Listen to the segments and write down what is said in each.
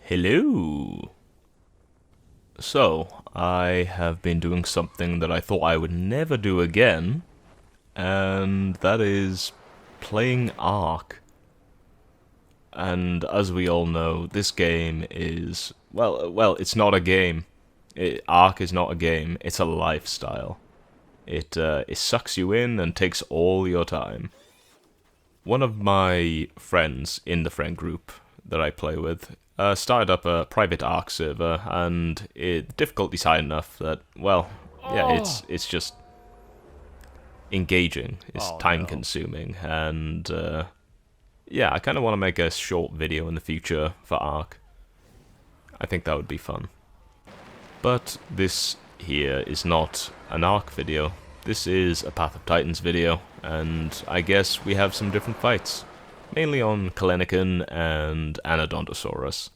Hello. So, I have been doing something that I thought I would never do again, and that is playing Ark. And as we all know, this game is it's not a game. Ark is not a game. It's a lifestyle. It sucks you in and takes all your time. One of my friends in the friend group that I play with started up a private Ark server, and the difficulty's high enough that, it's just engaging. It's Oh time no. consuming, and I kind of want to make a short video in the future for Ark. I think that would be fun. But this here is not an Ark video. This is a Path of Titans video, and I guess we have some different fights. Mainly on Kelenken and Anodontosaurus.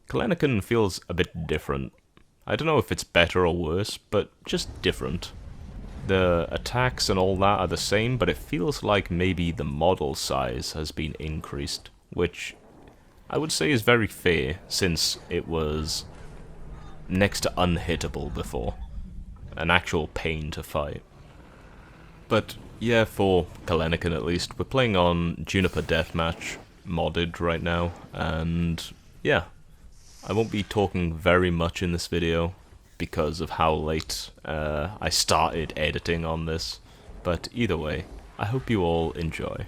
Kelenken feels a bit different. I don't know if it's better or worse, but just different. The attacks and all that are the same, but it feels like maybe the model size has been increased, which I would say is very fair, since it was next to unhittable before. An actual pain to fight. But yeah, for Kelenken at least, we're playing on Juniper Deathmatch modded right now, and yeah, I won't be talking very much in this video because of how late I started editing on this, but either way, I hope you all enjoy.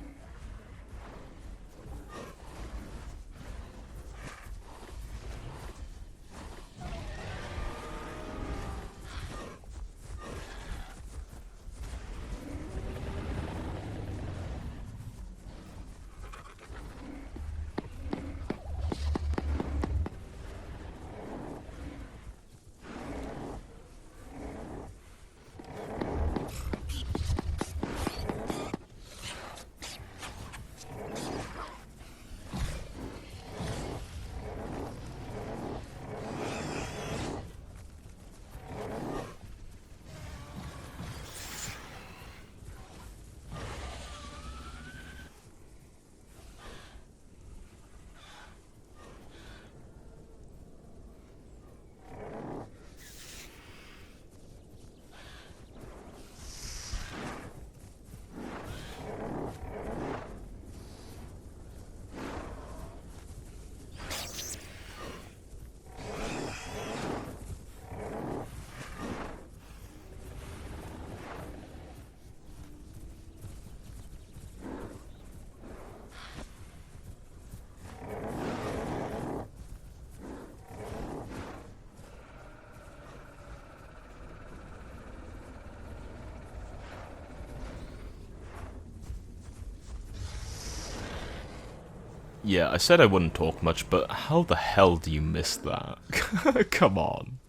Yeah, I said I wouldn't talk much, but how the hell do you miss that? Come on.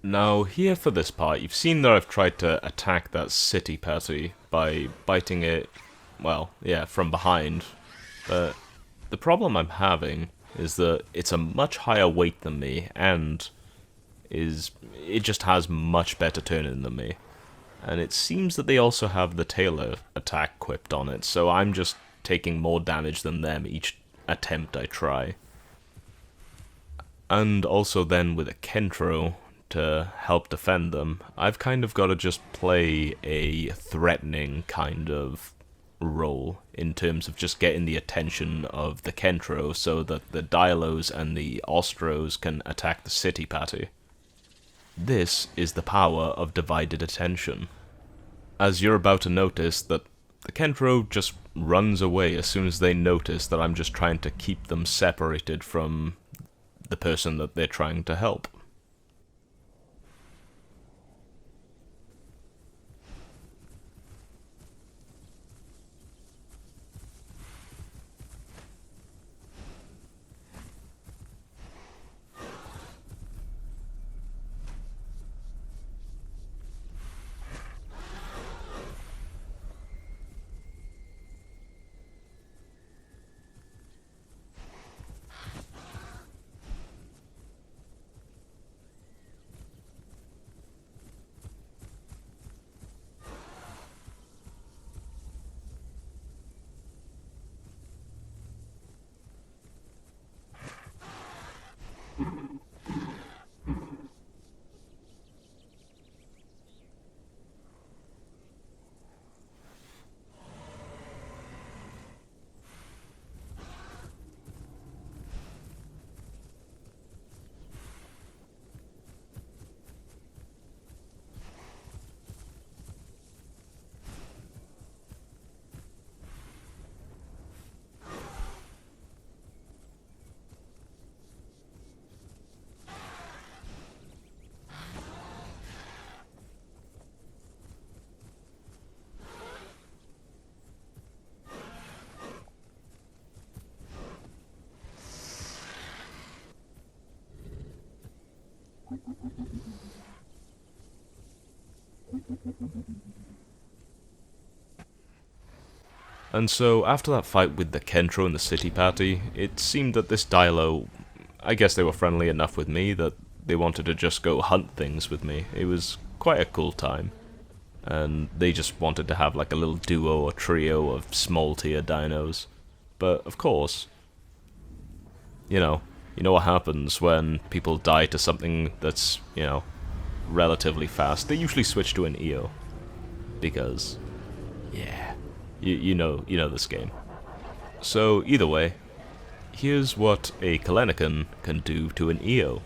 Now, here for this part, you've seen that I've tried to attack that city patty by biting it, well, yeah, from behind. But the problem I'm having is that it's a much higher weight than me, and it just has much better turning than me. And it seems that they also have the tailor attack equipped on it, so I'm just taking more damage than them each attempt I try. And also then with a Kentro to help defend them, I've kind of got to just play a threatening kind of role in terms of just getting the attention of the Kentro so that the Dialos and the Ostros can attack the city patty. This is the power of divided attention. As you're about to notice that the Kentro just runs away as soon as they notice that I'm just trying to keep them separated from the person that they're trying to help. And so, after that fight with the Kentro and the city patty, it seemed that this Dilo, I guess they were friendly enough with me that they wanted to just go hunt things with me. It was quite a cool time. And they just wanted to have like a little duo or trio of small tier dinos. But, of course, you know what happens when people die to something that's, relatively fast. They usually switch to an EO. Because, yeah, you know this game. So, either way, here's what a Kelenken can do to an EO.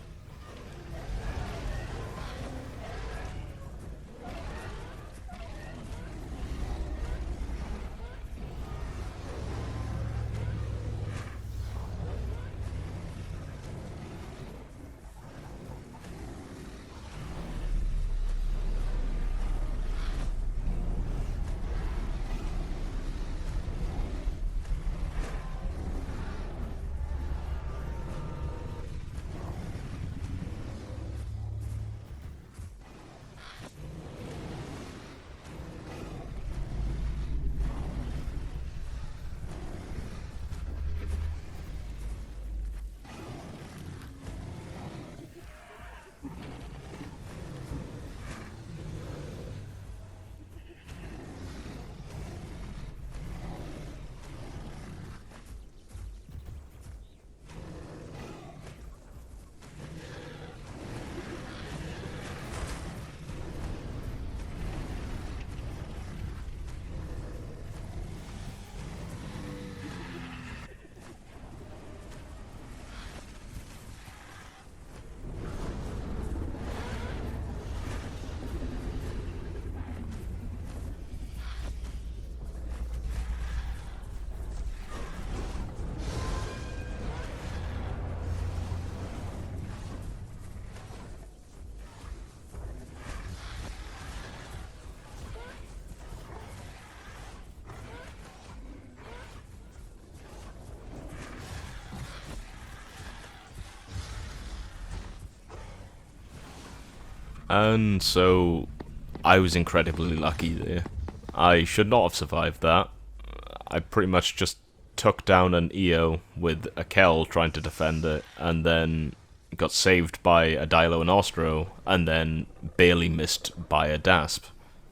And so I was incredibly lucky there. I should not have survived that. I pretty much just took down an EO with a Kel trying to defend it, and then got saved by a Dilo and Ostro, and then barely missed by a Dasp.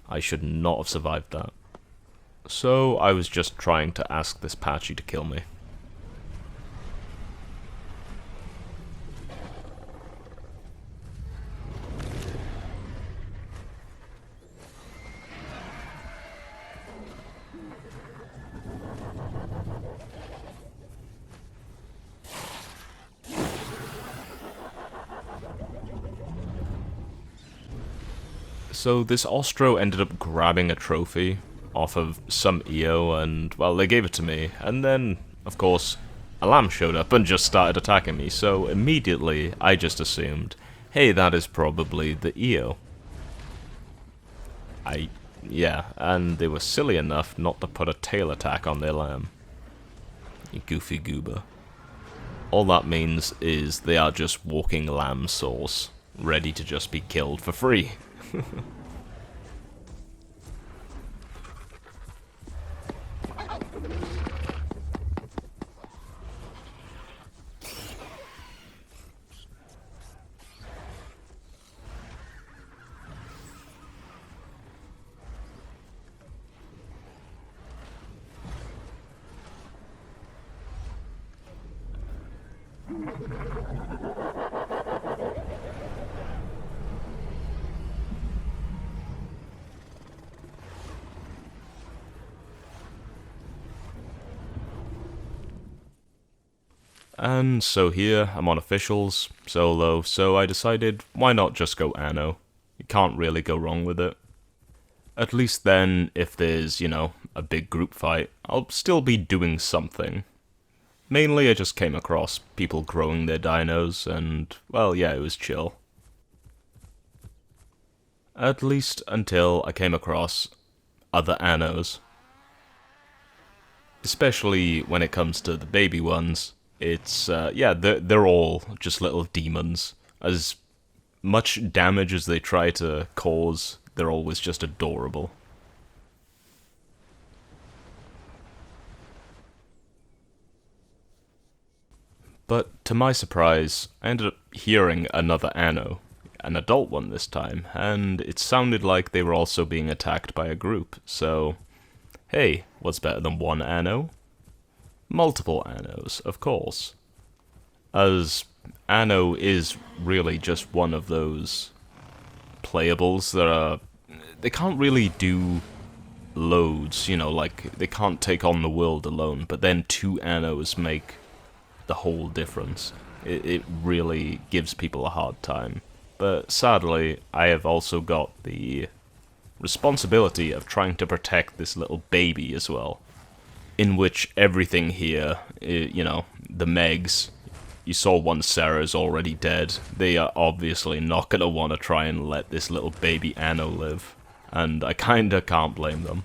I should not have survived that. So I was just trying to ask this Patchy to kill me. So this Ostro ended up grabbing a trophy off of some EO, and, well, they gave it to me. And then, of course, a lamb showed up and just started attacking me, so immediately I just assumed, hey, that is probably the EO. Yeah, and they were silly enough not to put a tail attack on their lamb. You goofy goober. All that means is they are just walking lamb souls, ready to just be killed for free. And so here, I'm on officials, solo, so I decided, why not just go Anno? You can't really go wrong with it. At least then, if there's, you know, a big group fight, I'll still be doing something. Mainly I just came across people growing their dinos, and, well, yeah, it was chill. At least until I came across other Annos. Especially when it comes to the baby ones. It's, yeah, they're all just little demons. As much damage as they try to cause, they're always just adorable. But to my surprise, I ended up hearing another Anno, an adult one this time, and it sounded like they were also being attacked by a group, so hey, what's better than one Anno? Multiple Annos, of course. As Anno is really just one of those playables that are... They can't really do loads, you know, like, they can't take on the world alone, but then two Annos make the whole difference. It really gives people a hard time. But sadly, I have also got the responsibility of trying to protect this little baby as well. In which everything here, you know, the Megs, you saw one Sarah's already dead. They are obviously not going to want to try and let this little baby Anno live. And I kinda can't blame them.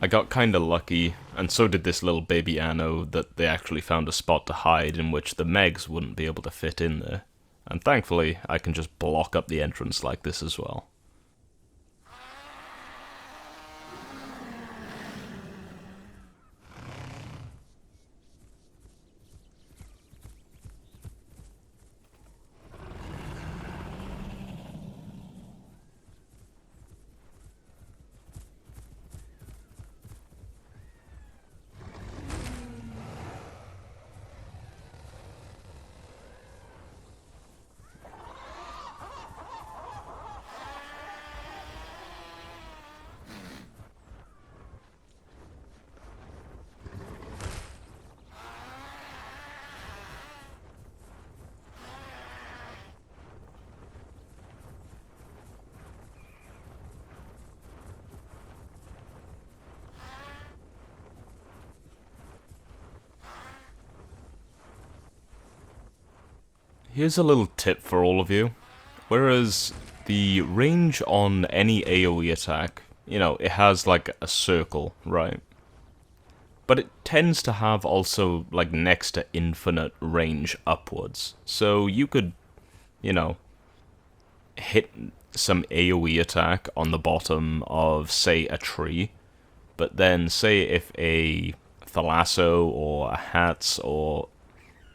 I got kinda lucky, and so did this little baby Anno, that they actually found a spot to hide in which the Megs wouldn't be able to fit in there. And thankfully, I can just block up the entrance like this as well. Here's a little tip for all of you. Whereas the range on any AoE attack, you know, it has like a circle, right? But it tends to have also like next to infinite range upwards. So you could, you know, hit some AoE attack on the bottom of, say, a tree, but then say if a Thalasso or a Hats or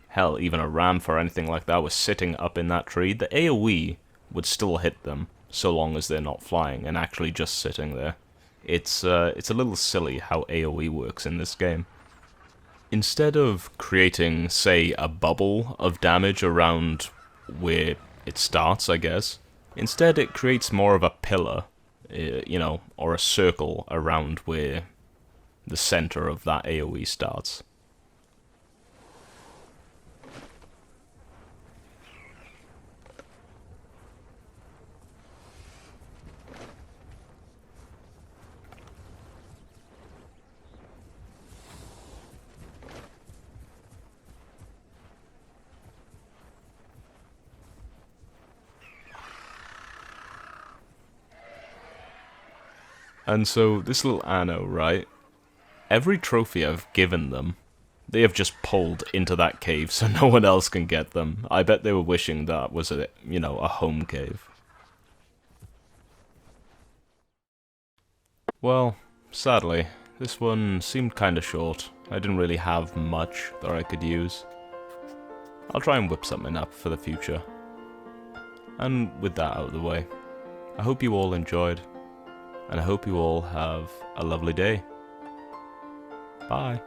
hell, even a Ramp or anything like that was sitting up in that tree, the AoE would still hit them, so long as they're not flying and actually just sitting there. It's a little silly how AoE works in this game. Instead of creating, say, a bubble of damage around where it starts, I guess, instead it creates more of a pillar, you know, or a circle around where the center of that AoE starts. And so, this little Anno, right? Every trophy I've given them, they have just pulled into that cave so no one else can get them. I bet they were wishing that was a, you know, a home cave. Well, sadly, this one seemed kinda short. I didn't really have much that I could use. I'll try and whip something up for the future. And with that out of the way, I hope you all enjoyed. And I hope you all have a lovely day. Bye.